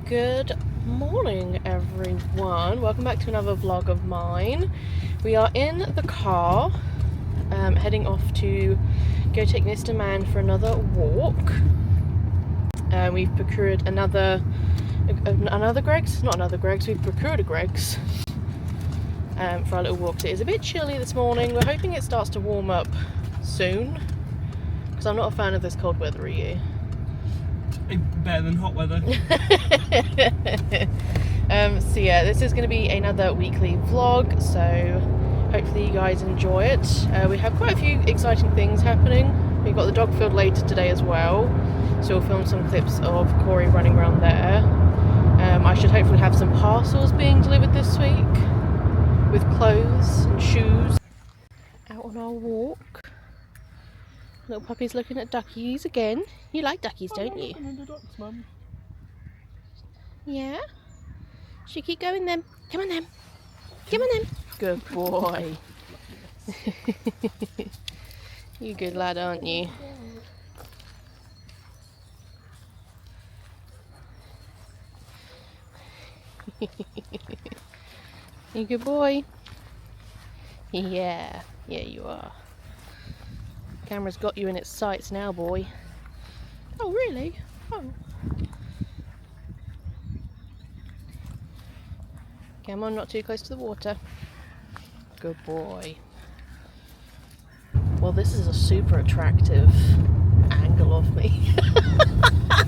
Good morning, everyone. Welcome back to another vlog of mine. We are in the car, heading off to go take Mr. Man for another walk. We've procured another Greggs? Not another Greggs, we've procured a Greggs for our little walk. It is a bit chilly this morning. We're hoping it starts to warm up soon, because I'm not a fan of this cold weather, are you? Better than hot weather. So yeah, this is going to be another weekly vlog, so hopefully you guys enjoy it. We have quite a few exciting things happening. We've got the dog field later today as well, so we'll film some clips of Corey running around there. I should hopefully have some parcels being delivered this week with clothes and shoes. Out on our walk. Little puppy's looking at duckies again. You like duckies, don't you? Looking at the ducks, Mum. Yeah? Should we keep going then? Come on then. Come on then. Good boy. You good lad, aren't you? You good boy? Yeah. Yeah, you are. Camera's got you in its sights now, boy. Oh, really? Oh. Come on, not too close to the water. Good boy. Well, this is a super attractive angle of me.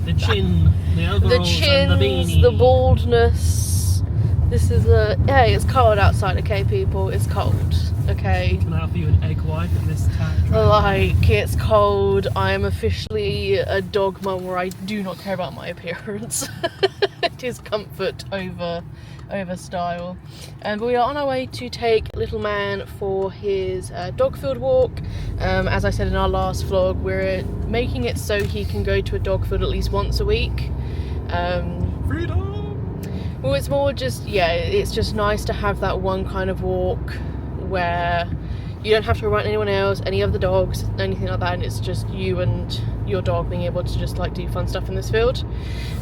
The chin, the overalls, The chins, and the beanie. the baldness. This is hey, it's cold outside, okay, people? It's cold, okay? Can I offer you an egg white in this tag? Like, it's cold. I am officially a dog mum where I do not care about my appearance. It is comfort over style. But we are on our way to take little man for his dog field walk. As I said in our last vlog, we're making it so he can go to a dog field at least once a week. Freedom! Well, it's more just, yeah, it's just nice to have that one kind of walk where you don't have to rely on anyone else, any other dogs, anything like that, and it's just you and your dog being able to just like do fun stuff in this field.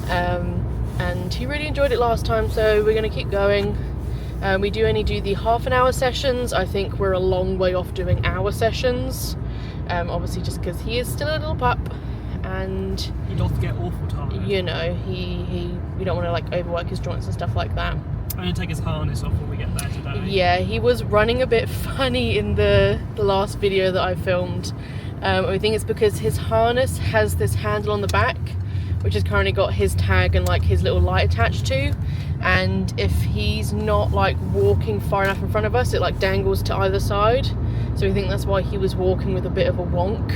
And he really enjoyed it last time, so we're going to keep going. We do only do the half an hour sessions. I think we're a long way off doing hour sessions, obviously just because he is still a little pup, and He doth get awful tired. you know, we don't want to like overwork his joints and stuff like that. I'm going to take his harness off when we get there today. Yeah, he was running a bit funny in the last video that I filmed. I think it's because his harness has this handle on the back, which has currently got his tag and like his little light attached to, and if he's not like walking far enough in front of us, it like dangles to either side. So we think that's why he was walking with a bit of a wonk,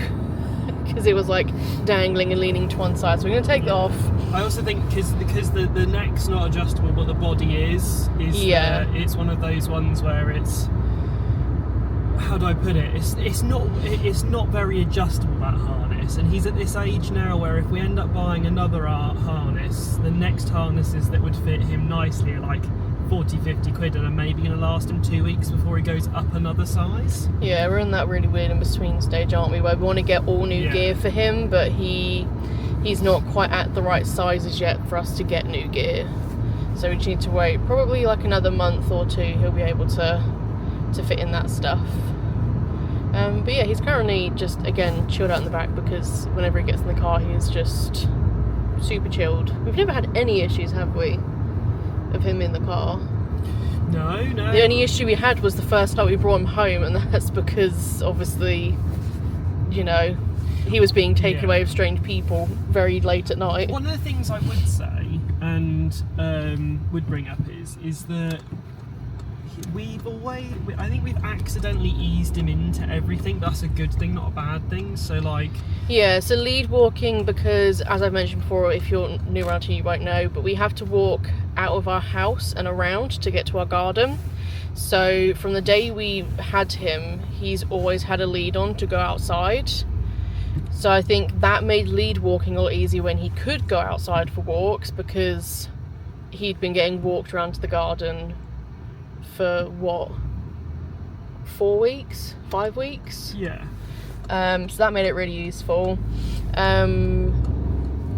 because it was like dangling and leaning to one side. So we're going to take that off. I also think because the neck's not adjustable, but the body is Yeah. It's one of those ones where it's, how do I put it? It's not very adjustable, that harness, and he's at this age now where if we end up buying another harness, the next harnesses that would fit him nicely are like 40-50 quid and are maybe going to last him 2 weeks before he goes up another size. Yeah, we're in that really weird in between stage, aren't we, where we want to get all new gear for him, but he's not quite at the right sizes yet for us to get new gear. So we just need to wait probably like another month or two. He'll be able to fit in that stuff. But yeah, he's currently just, again, chilled out in the back, because whenever he gets in the car, he is just super chilled. We've never had any issues, have we, of him in the car? No. The only issue we had was the first night we brought him home, and that's because, obviously, you know, he was being taken away with strange people very late at night. One of the things I would say and would bring up is that I think we've accidentally eased him into everything. That's a good thing, not a bad thing. So like, yeah, so lead walking, because as I mentioned before, if you're new around here you won't know, but we have to walk out of our house and around to get to our garden. So from the day we had him, he's always had a lead on to go outside. So I think that made lead walking a lot easier when he could go outside for walks, because he'd been getting walked around to the garden for what, 4 weeks, 5 weeks? yeah. So that made it really useful.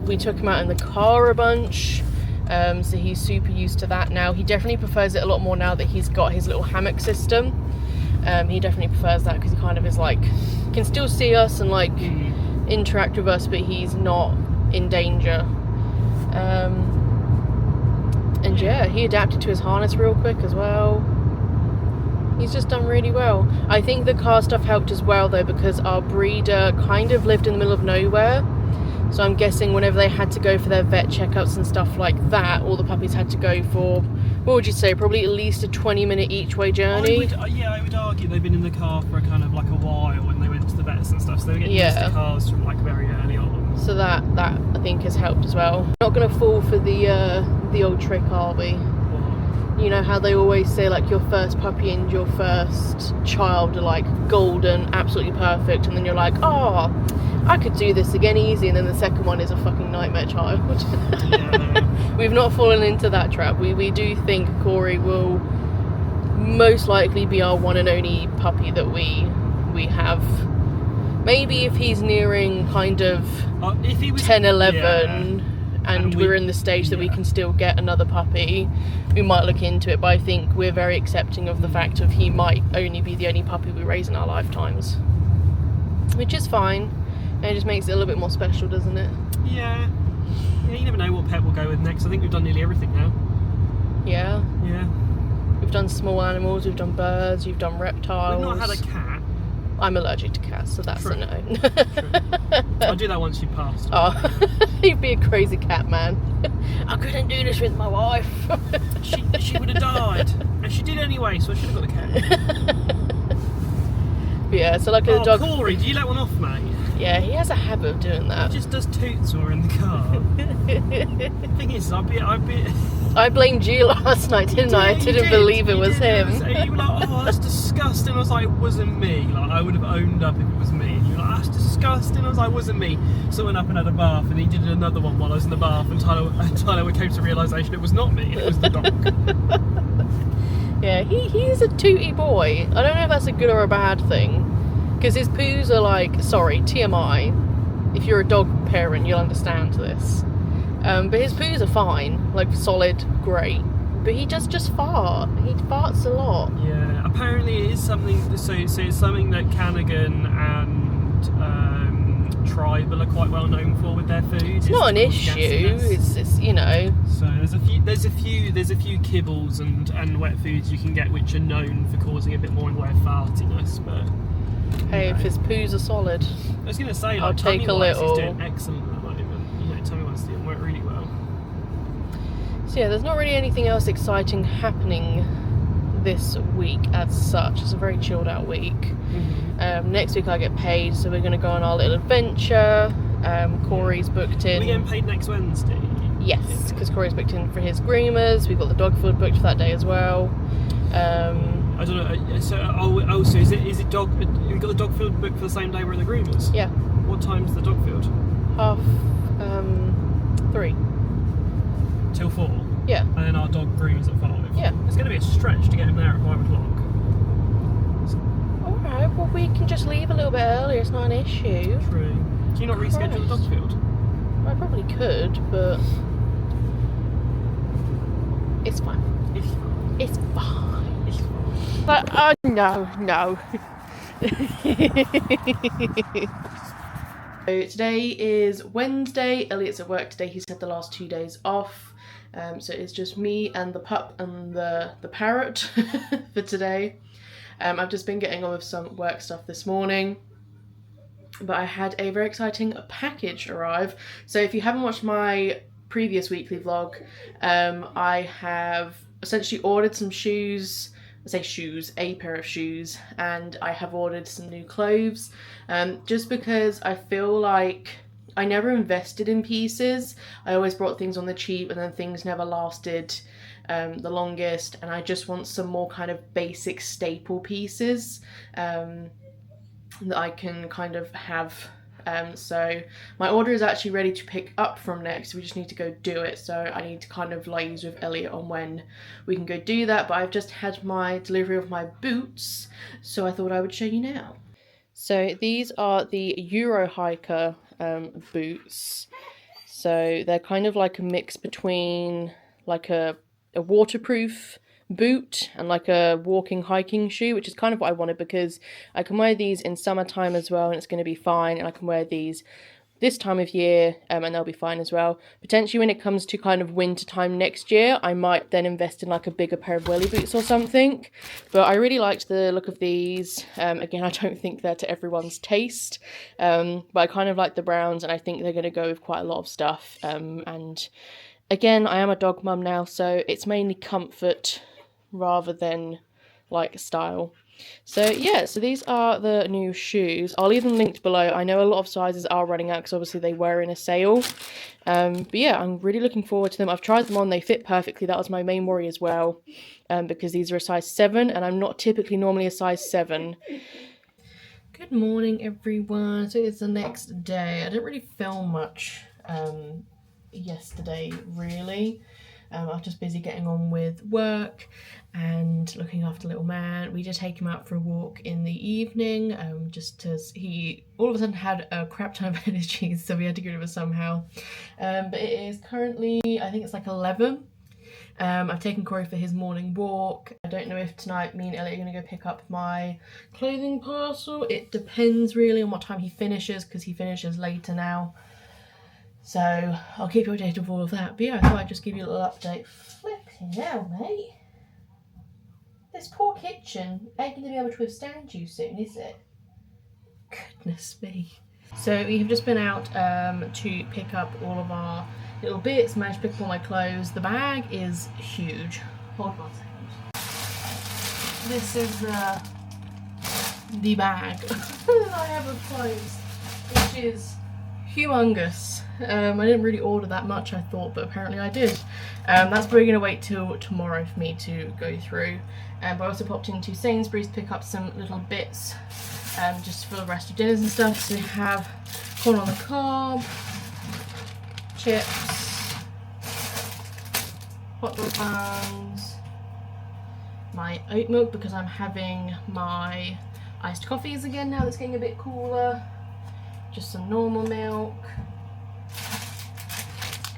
We took him out in the car a bunch. So he's super used to that now. He definitely prefers it a lot more now that he's got his little hammock system. He definitely prefers that because he kind of is like, can still see us and like interact with us, but he's not in danger. And yeah, he adapted to his harness real quick as well. He's just done really well. I think the car stuff helped as well though, because our breeder kind of lived in the middle of nowhere. So I'm guessing whenever they had to go for their vet checkups and stuff like that, all the puppies had to go for, what would you say, probably at least a 20-minute each way journey? I would argue they've been in the car for a kind of like a while when they went to the vets and stuff, so they were getting used to cars from like very early on. So that I think has helped as well. Not going to fall for the old trick, are we? You know how they always say like your first puppy and your first child are like golden, absolutely perfect, and then you're like, oh, I could do this again easy, and then the second one is a fucking nightmare child. Yeah. We've not fallen into that trap. We do think Corey will most likely be our one and only puppy that we have. Maybe if he's nearing kind of if he was, 10, 11, and we're in the stage that we can still get another puppy, we might look into it, but I think we're very accepting of the fact of he might only be the only puppy we raise in our lifetimes, which is fine, and it just makes it a little bit more special, doesn't it? Yeah, you never know what pet we'll go with next. I think we've done nearly everything now. Yeah, we've done small animals, we've done birds, we've done reptiles. We've not had a cat. I'm allergic to cats, so that's True. a no. True. I'll do that once you passed. Oh, you'd be a crazy cat man. I couldn't do this with my wife. she would have died, and she did anyway, so I should have got the cat. But yeah, so like a dog. Corey, do you let one off, mate? Yeah, he has a habit of doing that. He just does toots while we're in the car. The thing is, I'd be. I blamed you last night, didn't I? I didn't believe it was him. You were like, oh, that's disgusting. I was like, it wasn't me. Like, I would have owned up if it was me. And you were like, that's disgusting. I was like, it wasn't me. So I went up and had a bath, and he did another one while I was in the bath, and Tyler came to the realisation it was not me, it was the dog. Yeah, he's a tooty boy. I don't know if that's a good or a bad thing. Because his poos are like, sorry, TMI. If you're a dog parent, you'll understand this. But his poos are fine, like solid, great. But he does just fart. He farts a lot. Yeah, apparently it is something. So it's something that Canagan and Tribal are quite well known for with their food. It's not an issue. It's you know. So there's a few kibbles and wet foods you can get which are known for causing a bit more in the way of fartiness, but. Hey, if his poos are solid, I was going to say, like, I'll take a little. He's doing excellent at the moment. You know, Tommy Wise is doing really well. So yeah, there's not really anything else exciting happening this week as such. It's a very chilled out week. Mm-hmm. Next week I get paid, so we're going to go on our little adventure. Corey's booked in. Are we getting paid next Wednesday? Yes, because Corey's booked in for his groomers. We've got the dog food booked for that day as well. I don't know. So, so is it dog? You got the dog field booked for the same day we're at the groomers? Yeah. What time's the dog field? 3:30. Till 4. Yeah. And then our dog groomers at 5. Yeah. It's going to be a stretch to get him there at 5 o'clock. All right. Well, we can just leave a little bit earlier. It's not an issue. True. Can you not reschedule the dog field? I probably could, but it's fine. It's fine. But no. So today is Wednesday. Elliot's at work today. He's had the last 2 days off. So it's just me and the pup and the parrot for today. I've just been getting on with some work stuff this morning. But I had a very exciting package arrive. So if you haven't watched my previous weekly vlog, I have essentially ordered some shoes. I say shoes, a pair of shoes, and I have ordered some new clothes, just because I feel like I never invested in pieces. I always brought things on the cheap, and then things never lasted the longest, and I just want some more kind of basic staple pieces that I can kind of have. So my order is actually ready to pick up from next. We just need to go do it. So I need to kind of liaise with Elliot on when we can go do that. But I've just had my delivery of my boots, so I thought I would show you now. So these are the Euro Hiker boots. So they're kind of like a mix between like a waterproof boot and like a walking hiking shoe, which is kind of what I wanted because I can wear these in summertime as well and it's going to be fine, and I can wear these this time of year and they'll be fine as well. Potentially when it comes to kind of winter time next year, I might then invest in like a bigger pair of welly boots or something. But I really liked the look of these. Again, I don't think they're to everyone's taste, but I kind of like the browns and I think they're going to go with quite a lot of stuff. And again, I am a dog mum now, so it's mainly comfort rather than like style. So yeah, so these are the new shoes. I'll leave them linked below. I know a lot of sizes are running out because obviously they were in a sale. But yeah, I'm really looking forward to them. I've tried them on, they fit perfectly. That was my main worry as well, because these are a size 7 and I'm not typically normally a size 7. Good morning everyone. So it's the next day. I didn't really film much yesterday really. I was just busy getting on with work and looking after little man. We did take him out for a walk in the evening, just as he all of a sudden had a crap ton of energy, so we had to get rid of it somehow. But it is currently, I think it's like 11. I've taken Corey for his morning walk. I don't know if tonight me and Elliot are going to go pick up my clothing parcel. It depends really on what time he finishes, because he finishes later now. So I'll keep you updated with all of that. But yeah, I thought I'd just give you a little update. Flipping hell, mate. This poor kitchen ain't going to be able to withstand you soon, is it? Goodness me. So we have just been out to pick up all of our little bits, managed to pick up all my clothes. The bag is huge. Hold on a second. This is the bag that I have of clothes, which is humongous. I didn't really order that much, I thought, but apparently I did. That's probably going to wait till tomorrow for me to go through. But I also popped into Sainsbury's to pick up some little bits just for the rest of dinners and stuff. So we have corn on the cob, chips, hot dog buns, my oat milk because I'm having my iced coffees again now that's getting a bit cooler. Just some normal milk,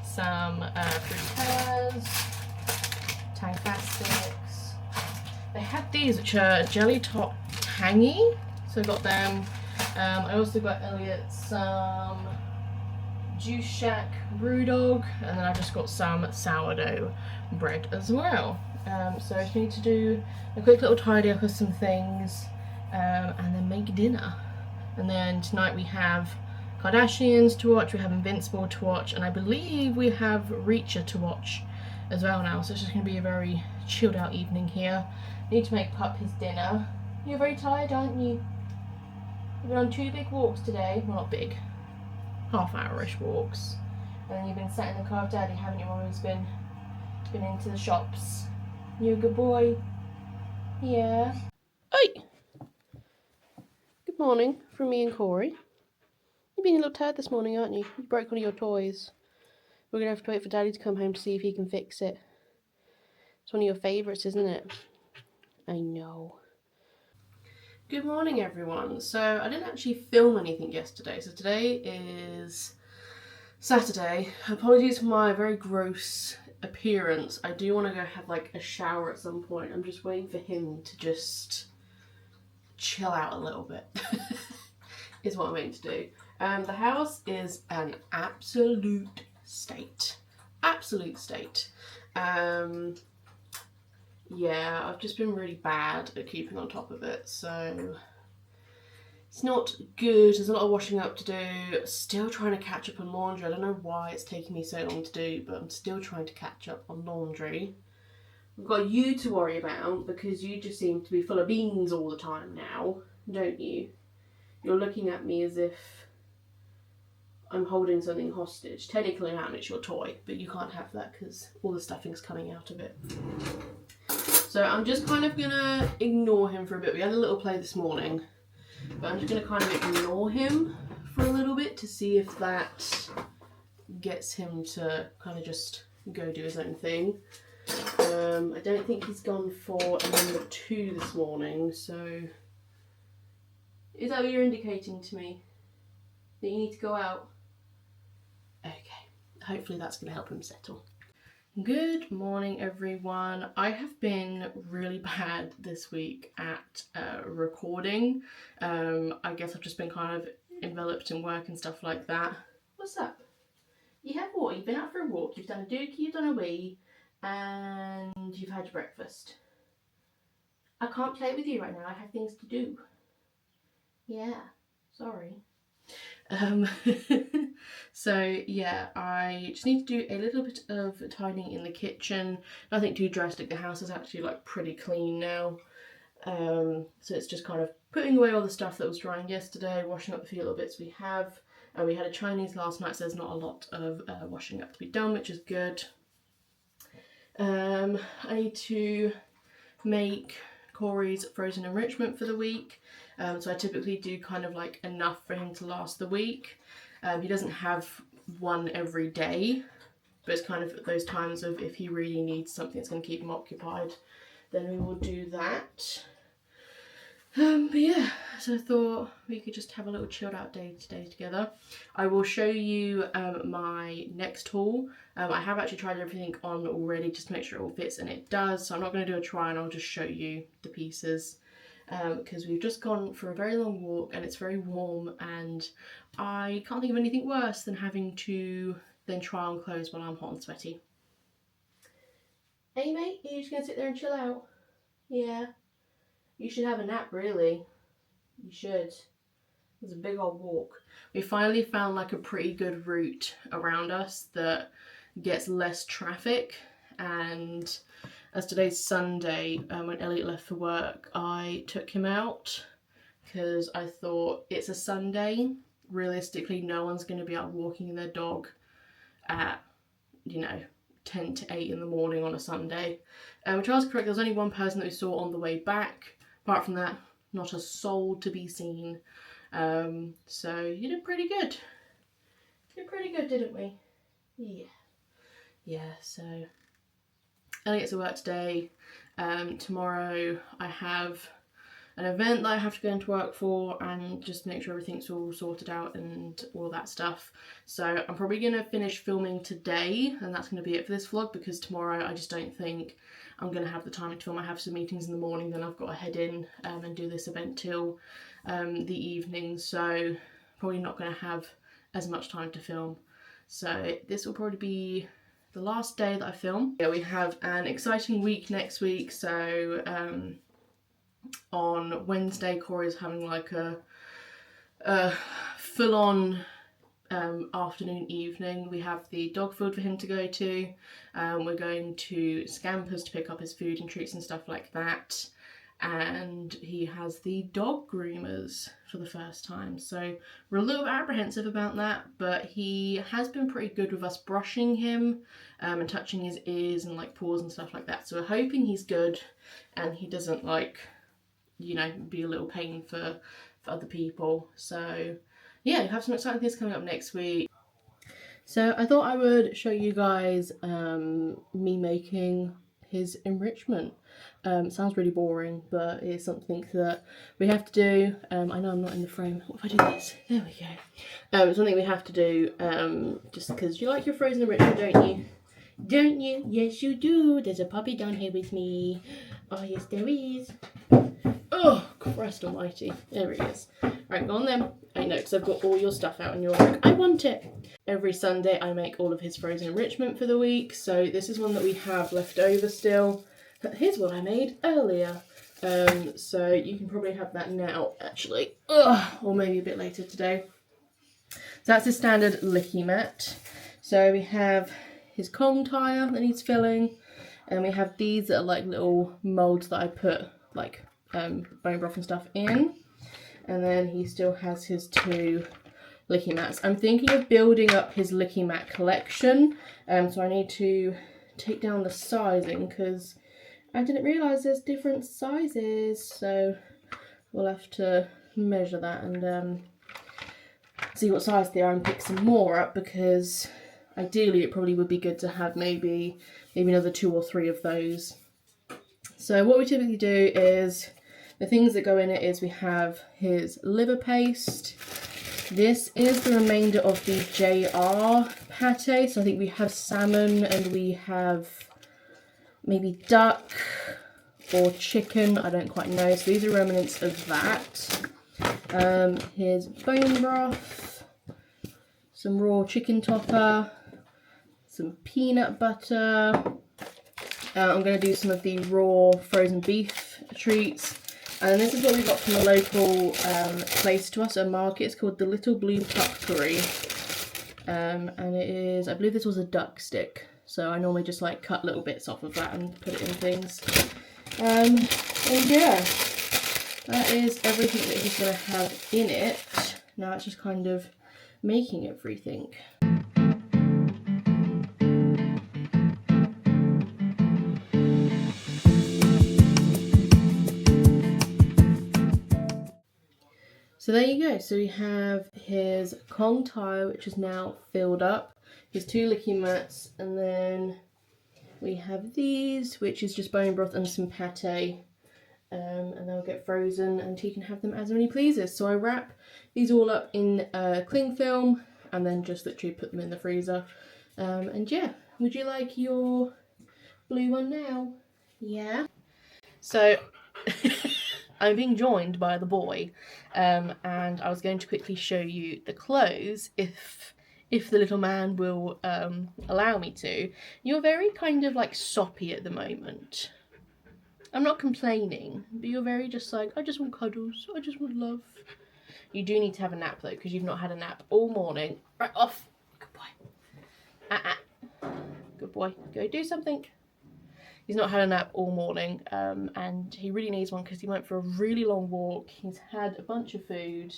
some fruity pears, Tang Fastics. They had these which are jelly top tangy, so I got them. I also got Elliot some Juice Shack Brewdog, and then I just got some sourdough bread as well. So I just need to do a quick little tidy up of some things and then make dinner. And then tonight we have Kardashians to watch, we have Invincible to watch, and I believe we have Reacher to watch as well now. So it's just going to be a very chilled out evening here. I need to make Pup his dinner. You're very tired, aren't you? You've been on 2 big walks today. Well, not big. Half-hour-ish walks. And then you've been sat in the car with Daddy, haven't you, while he's been into the shops. You're a good boy. Yeah. Oi! Good morning from me and Corey. You've been a little tired this morning, aren't you? You broke one of your toys. We're going to have to wait for Daddy to come home to see if he can fix it. It's one of your favourites, isn't it? I know. Good morning, everyone. So I didn't actually film anything yesterday. So today is Saturday. Apologies for my very gross appearance. I do want to go have like a shower at some point. I'm just waiting for him to just chill out a little bit. Is what I'm waiting to do. The house is an absolute state. Absolute state. Yeah, I've just been really bad at keeping on top of it, so it's not good. There's a lot of washing up to do. Still trying to catch up on laundry. I don't know why it's taking me so long to do, but I'm still trying to catch up on laundry. We've got you to worry about because you just seem to be full of beans all the time now, don't you? You're looking at me as if I'm holding something hostage. Technically I am, it's your toy, but you can't have that because all the stuffing's coming out of it. So I'm just kind of gonna ignore him for a bit. We had a little play this morning, but I'm just gonna kind of ignore him for a little bit to see if that gets him to kind of just go do his own thing. I don't think he's gone for a number 2 this morning, so is that what you're indicating to me? That you need to go out? Okay. hopefully that's going to help him settle. Good morning, everyone. I have been really bad this week at recording. I guess I've just been kind of enveloped in work and stuff like that. What's up? You have what? You've been out for a walk, you've done a dookie, you've done a wee, and you've had your breakfast. I can't play with you right now, I have things to do. Yeah, sorry. So yeah, I just need to do a little bit of tidying in the kitchen. Nothing too drastic. The house is actually like pretty clean now. So it's just kind of putting away all the stuff that was drying yesterday, washing up a few little bits we have. We had a Chinese last night, so there's not a lot of washing up to be done, which is good. I need to make Corey's frozen enrichment for the week. So I typically do kind of like enough for him to last the week. He doesn't have one every day, but it's kind of those times of if he really needs something that's going to keep him occupied, then we will do that. But yeah, so I thought we could just have a little chilled out day today together. I will show you my next haul. I have actually tried everything on already just to make sure it all fits, and it does, so I'm not going to do a try and I'll just show you the pieces. Because we've just gone for a very long walk and it's very warm, and I can't think of anything worse than having to then try on clothes while I'm hot and sweaty. Hey mate, are you just going to sit there and chill out? Yeah. You should have a nap, really. You should. It was a big old walk. We finally found like a pretty good route around us that gets less traffic, and as today's Sunday, when Elliot left for work, I took him out because I thought it's a Sunday. Realistically, no one's going to be out walking their dog at, 10 to 8 in the morning on a Sunday. Which I was correct, there was only one person that we saw on the way back. Apart from that, not a soul to be seen. So you did pretty good. Did pretty good, didn't we? Yeah. Yeah, so Elliot's at work today. Tomorrow I have an event that I have to go into work for and just make sure everything's all sorted out and all that stuff. So I'm probably going to finish filming today, and that's going to be it for this vlog, because tomorrow I just don't think I'm going to have the time to film. I have some meetings in the morning, then I've got to head in and do this event till the evening, so probably not going to have as much time to film. So this will probably be the last day that I film. Yeah, we have an exciting week next week, so on Wednesday Corey's having like a full-on afternoon, evening. We have the dog food for him to go to. We're going to Scampers to pick up his food and treats and stuff like that. And he has the dog groomers for the first time. So we're a little apprehensive about that, but he has been pretty good with us brushing him and touching his ears and like paws and stuff like that. So we're hoping he's good and he doesn't like, be a little pain for other people. So yeah, we have some exciting things coming up next week. So I thought I would show you guys me making his enrichment. Sounds really boring, but it's something that we have to do. I know I'm not in the frame. What if I do this? There we go. It's something we have to do just because you like your frozen enrichment, don't you? Don't you? Yes, you do. There's a puppy down here with me. Oh, yes, there is. Oh, Christ almighty. There he is. Right, go on then. I know, because I've got all your stuff out and you're like, I want it. Every Sunday I make all of his frozen enrichment for the week. So this is one that we have left over still. Here's what I made earlier. So you can probably have that now, actually. Or maybe a bit later today. So that's his standard licky mat. So we have his Kong tire that needs filling. And we have these that are like little moulds that I put like bone broth and stuff in. And then he still has his 2 licky mats. I'm thinking of building up his licky mat collection. So I need to take down the sizing because I didn't realise there's different sizes. So we'll have to measure that and see what size they are and pick some more up, because ideally it probably would be good to have maybe another 2 or 3 of those. So what we typically do is, the things that go in it is we have his liver paste, This is the remainder of the JR pate. So I think we have salmon and we have maybe duck or chicken. I don't quite know. So these are remnants of that. Here's bone broth, some raw chicken topper, some peanut butter. I'm going to do some of the raw frozen beef treats. And this is what we got from a local place to us, a market. It's called the Little Blue Puckery. And it is, I believe this was a duck stick. So I normally just like cut little bits off of that and put it in things. And yeah, that is everything that he's going to have in it. Now it's just kind of making everything. So there you go. So we have his Kong tire, which is now filled up, his 2 licky mats, and then we have these, which is just bone broth and some pate, and they'll get frozen and he can have them as many pleases. So I wrap these all up in cling film and then just literally put them in the freezer. And yeah, would you like your blue one now? Yeah. So I'm being joined by the boy, and I was going to quickly show you the clothes if the little man will allow me to. You're very kind of like soppy at the moment. I'm not complaining, but you're very just like, I just want cuddles, I just want love. You do need to have a nap though, because you've not had a nap all morning. Right, off. Good boy. Good boy. Go do something. He's not had a nap all morning, and he really needs one because he went for a really long walk. He's had a bunch of food.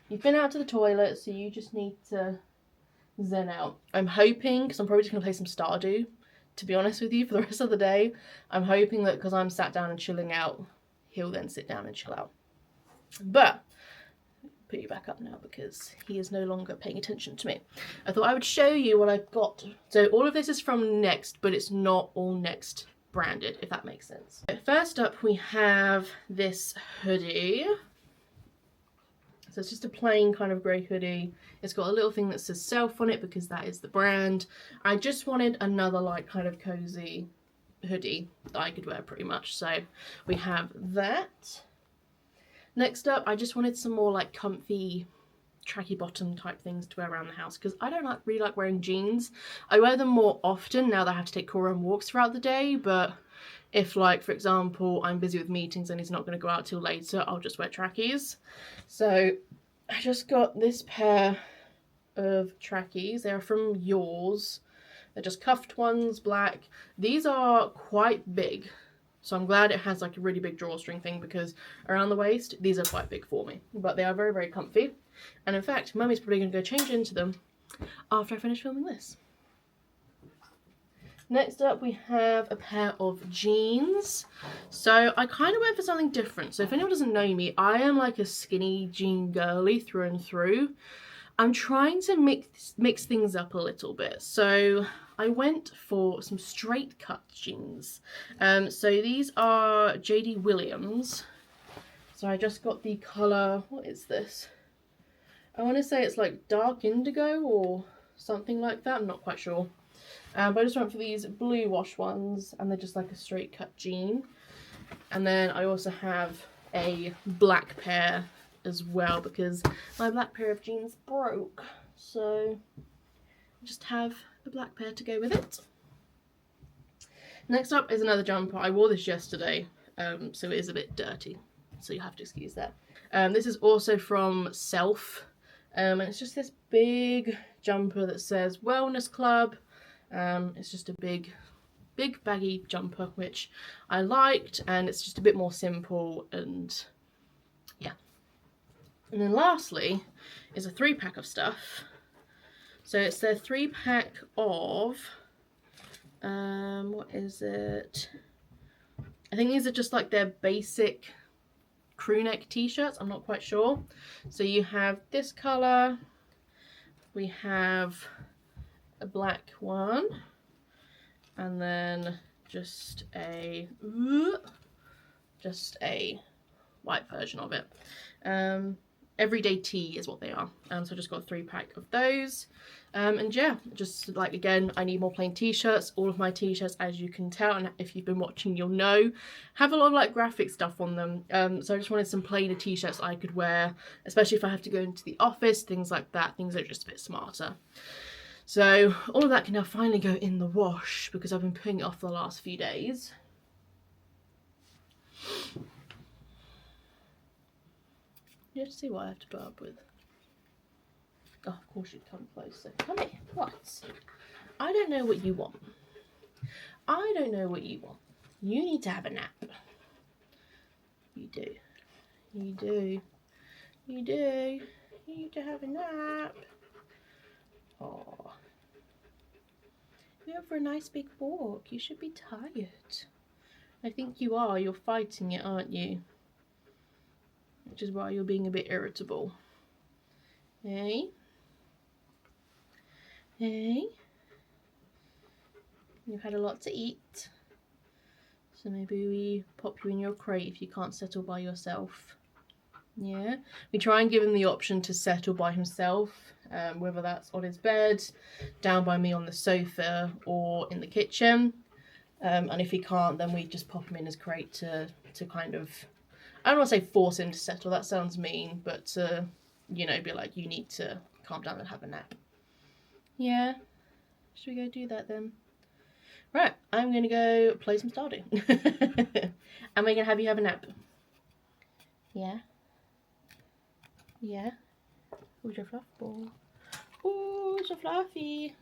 You've been out to the toilet, so you just need to zen out. I'm hoping, because I'm probably just going to play some Stardew, to be honest with you, for the rest of the day. I'm hoping that because I'm sat down and chilling out, he'll then sit down and chill out. But put you back up now because he is no longer paying attention to me. I thought I would show you what I've got. So all of this is from Next, but it's not all Next branded, if that makes sense. First up, we have this hoodie. So it's just a plain kind of grey hoodie. It's got a little thing that says Self on it because that is the brand. I just wanted another like kind of cozy hoodie that I could wear pretty much. So we have that. Next up, I just wanted some more like comfy tracky bottom type things to wear around the house because I don't really like wearing jeans. I wear them more often now that I have to take Cora on walks throughout the day, but if like, for example, I'm busy with meetings and he's not going to go out till later, I'll just wear trackies. So I just got this pair of trackies. They're from Yours. They're just cuffed ones, black. These are quite big. So I'm glad it has like a really big drawstring thing because around the waist, these are quite big for me. But they are very, very comfy. And in fact, Mummy's probably going to go change into them after I finish filming this. Next up, we have a pair of jeans. So I kind of went for something different. So if anyone doesn't know me, I am like a skinny jean girly through and through. I'm trying to mix things up a little bit. So I went for some straight cut jeans. So these are JD Williams. So I just got the colour, what is this? I want to say it's like dark indigo or something like that. I'm not quite sure. But I just went for these blue wash ones and they're just like a straight cut jean. And then I also have a black pair as well because my black pair of jeans broke. So I just have a black pair to go with it. Next up is another jumper. I wore this yesterday, so it is a bit dirty. So you have to excuse that. This is also from Self. And it's just this big jumper that says Wellness Club. It's just a big baggy jumper, which I liked, and it's just a bit more simple, and yeah. And then lastly is a 3-pack of stuff. So it's their 3-pack of, what is it? I think these are just like their basic crew neck t-shirts, I'm not quite sure. So you have this colour, we have a black one, and then just a white version of it. everyday tea is what they are. So I just got a 3-pack of those. And yeah, just like, again, I need more plain t-shirts. All of my t-shirts, as you can tell, and if you've been watching, you'll know, have a lot of like graphic stuff on them. So I just wanted some plainer t-shirts I could wear, especially if I have to go into the office, things like that, things that are just a bit smarter. So all of that can now finally go in the wash because I've been putting it off the last few days. You have to see what I have to put up with. Oh, of course you'd come closer. Come here. What? I don't know what you want. I don't know what you want. You need to have a nap. You do. You do. You do. You need to have a nap. Oh. You went for a nice big walk. You should be tired. I think you are. You're fighting it, aren't you? Which is why you're being a bit irritable. Hey? Hey? You've had a lot to eat. So maybe we pop you in your crate if you can't settle by yourself. Yeah? We try and give him the option to settle by himself, whether that's on his bed, down by me on the sofa, or in the kitchen. And if he can't, then we just pop him in his crate to kind of, I don't want to say force him to settle, that sounds mean, but you know, be like, you need to calm down and have a nap. Yeah? Should we go do that then? Right, I'm going to go play some Stardew. And we're going to have you have a nap. Yeah? Yeah? Who's your fluff ball? Ooh, it's a fluffy.